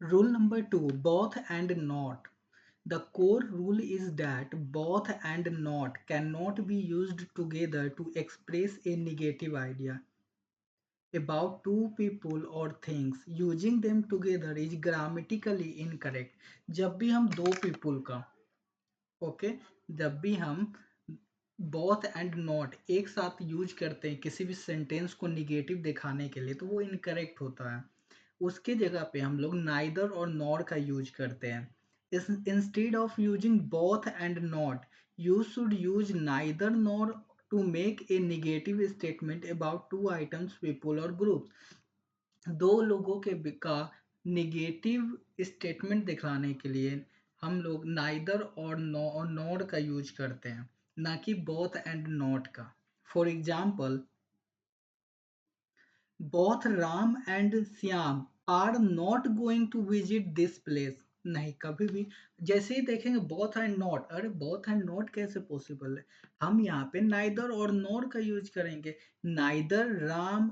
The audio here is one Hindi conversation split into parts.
Rule number two, both and not. The core rule is that both and not cannot be used together to express a negative idea about two people or things. Using them together is grammatically incorrect. जब भी हम दो people का ओके जब भी हम बोथ एंड नॉट एक साथ यूज करते हैं किसी भी सेंटेंस को निगेटिव दिखाने के लिए तो वो इनकरेक्ट होता है। उसके जगह पे हम लोग नाइदर और नॉर का यूज करते हैं। इस instead of using both and not you should use neither nor to make a negative statement about two items people और ग्रुप्स। दो लोगों के का निगेटिव स्टेटमेंट दिखाने के लिए हम लोग नाइदर और नॉर का यूज करते हैं, ना कि बोथ एंड नॉट का। For example, both Ram and Shyam are not going to visit this place. नहीं, कभी भी जैसे ही देखेंगे बोथ एंड नॉट, अरे बोथ एंड नॉट कैसे पॉसिबल है, हम यहाँ पे नाइदर और नॉर का यूज करेंगे। Neither Ram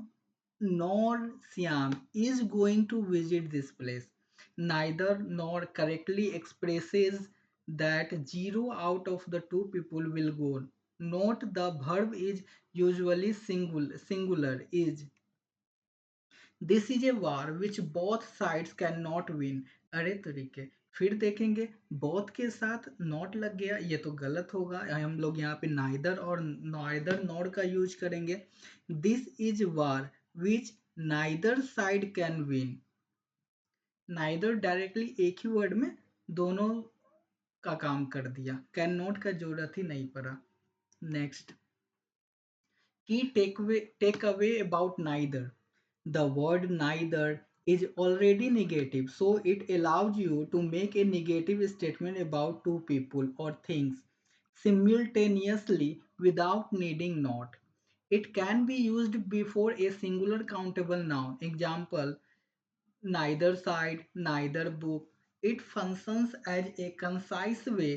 nor Siam is going to visit this place. Neither nor correctly expresses that zero out of the two people will go. Note the verb is usually singular is. This is a war which both sides can not win. अरे तरीके, फिर देखेंगे बोथ के साथ नॉट लग गया, ये तो गलत होगा। हम लोग यहाँ पे नाइदर नॉर का यूज करेंगे। This is war which neither side can win. Neither directly एक ही वर्ड में दोनों का काम कर दिया, कैन नॉट का जरूरत ही नहीं पड़ा। Next, key takeaway about neither. The word neither is already negative, so it allows you to make a negative statement about two people or things simultaneously without needing not. It can be used before a singular countable noun. Example, neither side, neither book. It functions as a concise way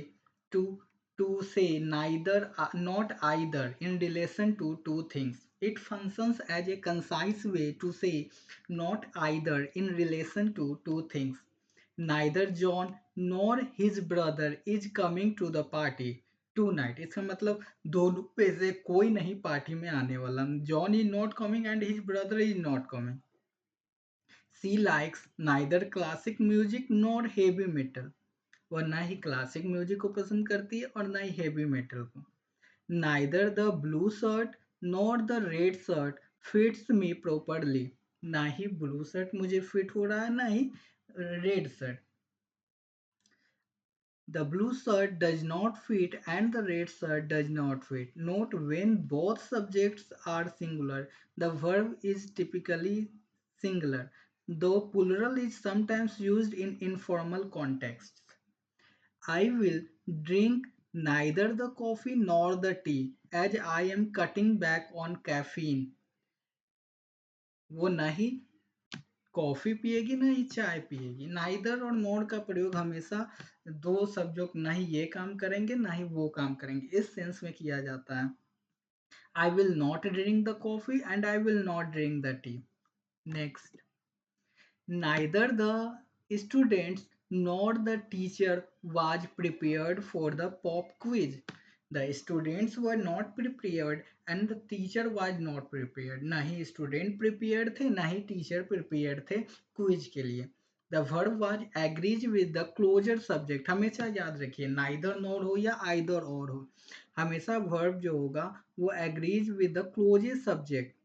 to say neither, not either in relation to two things. It functions as a concise way to say not either in relation to two things. Neither John nor his brother is coming to the party tonight. इसका मतलब दोनों पे से कोई नहीं पार्टी में आने वाला। John is not coming and his brother is not coming. She likes neither classic music nor heavy metal. वह ना ही क्लासिक म्यूजिक को पसंद करती है और ना ही हेवी मेटल को। Neither the blue shirt nor the red shirt fits me properly. ना ही ब्लू शर्ट मुझे फिट हो रहा है, ना ही red shirt. The blue shirt does not fit and the red shirt does not fit. Note, when both subjects are singular, the verb is typically singular, though plural is sometimes used in informal contexts. I will drink neither the coffee nor the tea as I am cutting back on caffeine. वो ना ही कॉफी पिएगी ना ही चाय पिएगी। नाइदर और नॉर का प्रयोग हमेशा दो शब्दों ना ही ये काम करेंगे ना ही वो काम करेंगे, इस सेंस में किया जाता है। I will not drink the coffee and I will not drink the T. Next, neither the students nor the teacher was prepared for the pop quiz. The students were not prepared and the teacher was not prepared. ना ही स्टूडेंट प्रिपेयर्ड थे ना ही टीचर प्रिपेयर्ड थे क्विज के लिए। The verb was agrees with the closer subject. हमेशा याद रखिए, नाइदर नॉर हो या आइदर और हो, हमेशा वर्ब जो होगा वो agrees with the closest subject.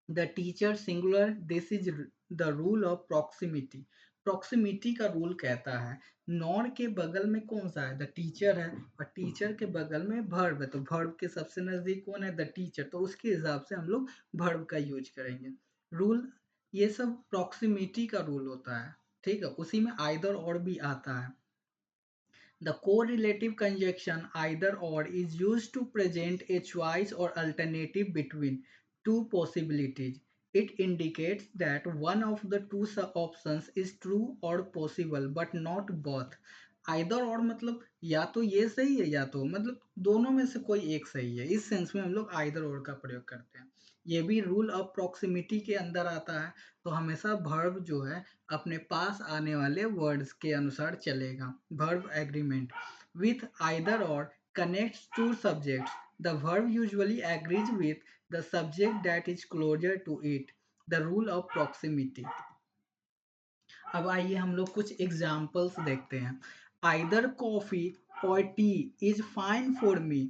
The teacher singular, this is the rule of proximity. Proximity का रूल कहता है नॉन के बगल में कौन सा है, द टीचर है, और टीचर के बगल में वर्ब है, तो वर्ब के सबसे नजदीक कौन है, द टीचर, तो उसके हिसाब से हम लोग वर्ब का यूज करेंगे। रूल, ये सब प्रॉक्सिमिटी का रूल होता है, ठीक है। उसी में आइदर और भी आता है। The correlative conjunction either or is used to present a choice or alternative between two possibilities. It indicates that one of the two options is true or possible but not both. Either or मतलब या तो ये सही है या तो मतलब दोनों में से कोई एक सही है, इस सेंस में हम लोग either or का प्रयोग करते हैं। ये भी रूल ऑफ प्रॉक्सिमिटी के अंदर आता है। तो हमेशा वर्ब जो है अपने पास आने वाले वर्ड्स के अनुसार चलेगा। वर्ब एग्रीमेंट विथ आइदर और connects two subjects. The verb usually agrees with the subject that is closer to it. The rule of proximity. अब आइए हम लोग कुछ एग्जाम्पल्स देखते हैं। आइदर कॉफी और T is fine for me.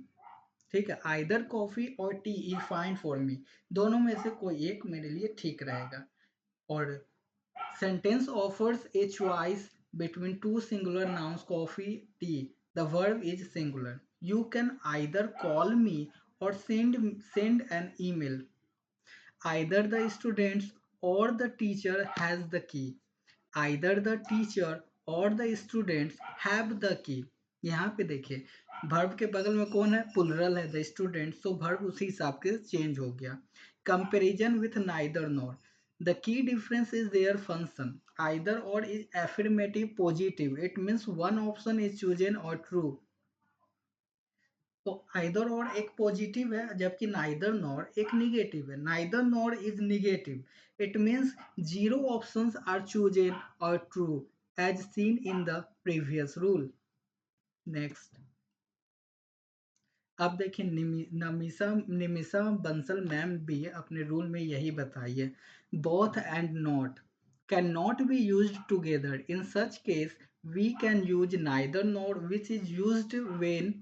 ठीक है, आइदर कॉफी और T is fine for me, दोनों में से कोई एक मेरे लिए ठीक रहेगा। और sentence offers a choice between two singular nouns coffee tea, the verb is singular, you can either call मी और send an email. Either the students or the teacher has the key. Either the teacher or the students have the key. यहाँ पे देखिए वर्ब के बगल में कौन है, प्लुरल है, द स्टूडेंट्स, तो वर्ब उसी हिसाब के चेंज हो गया। Comparison with neither nor, the key difference is their function. Either or is affirmative positive, it means one option is chosen or true. तो आइदर और एक पॉजिटिव है जबकि नाइदर नॉर एक निगेटिव है। Neither nor is negative, it means zero options are chosen or true as seen in the previous rule. Next, अब देखिए नमिसा निमिषा बंसल मैम भी अपने रूल में यही बताइए। Both and not can not be used together, in such case we can use neither nor, which is used when,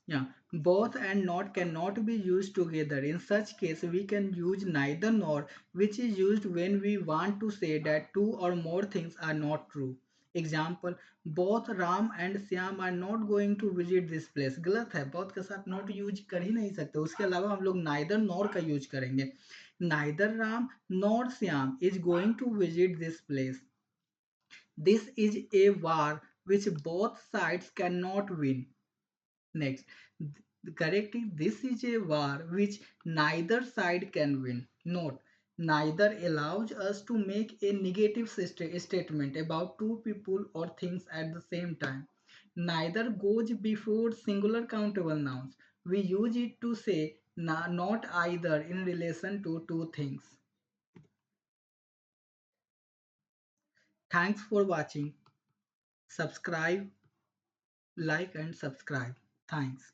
yeah, both and not cannot be used together. In such case, we can use neither nor, which is used when we want to say that two or more things are not true. Example, both Ram and Syam are not going to visit this place. गलत है, both के साथ not यूज कर ही नहीं सकते। उसके अलावा हम लोग neither nor का यूज करेंगे। Neither Ram nor Syam is going to visit this place. This is a war which both sides cannot win. Next, correct is this is a war which neither side can win. Note, neither allows us to make a negative statement about two people or things at the same time. Neither goes before singular countable nouns. We use it to say not either in relation to two things. Thanks for watching. Subscribe, like and subscribe. Thanks.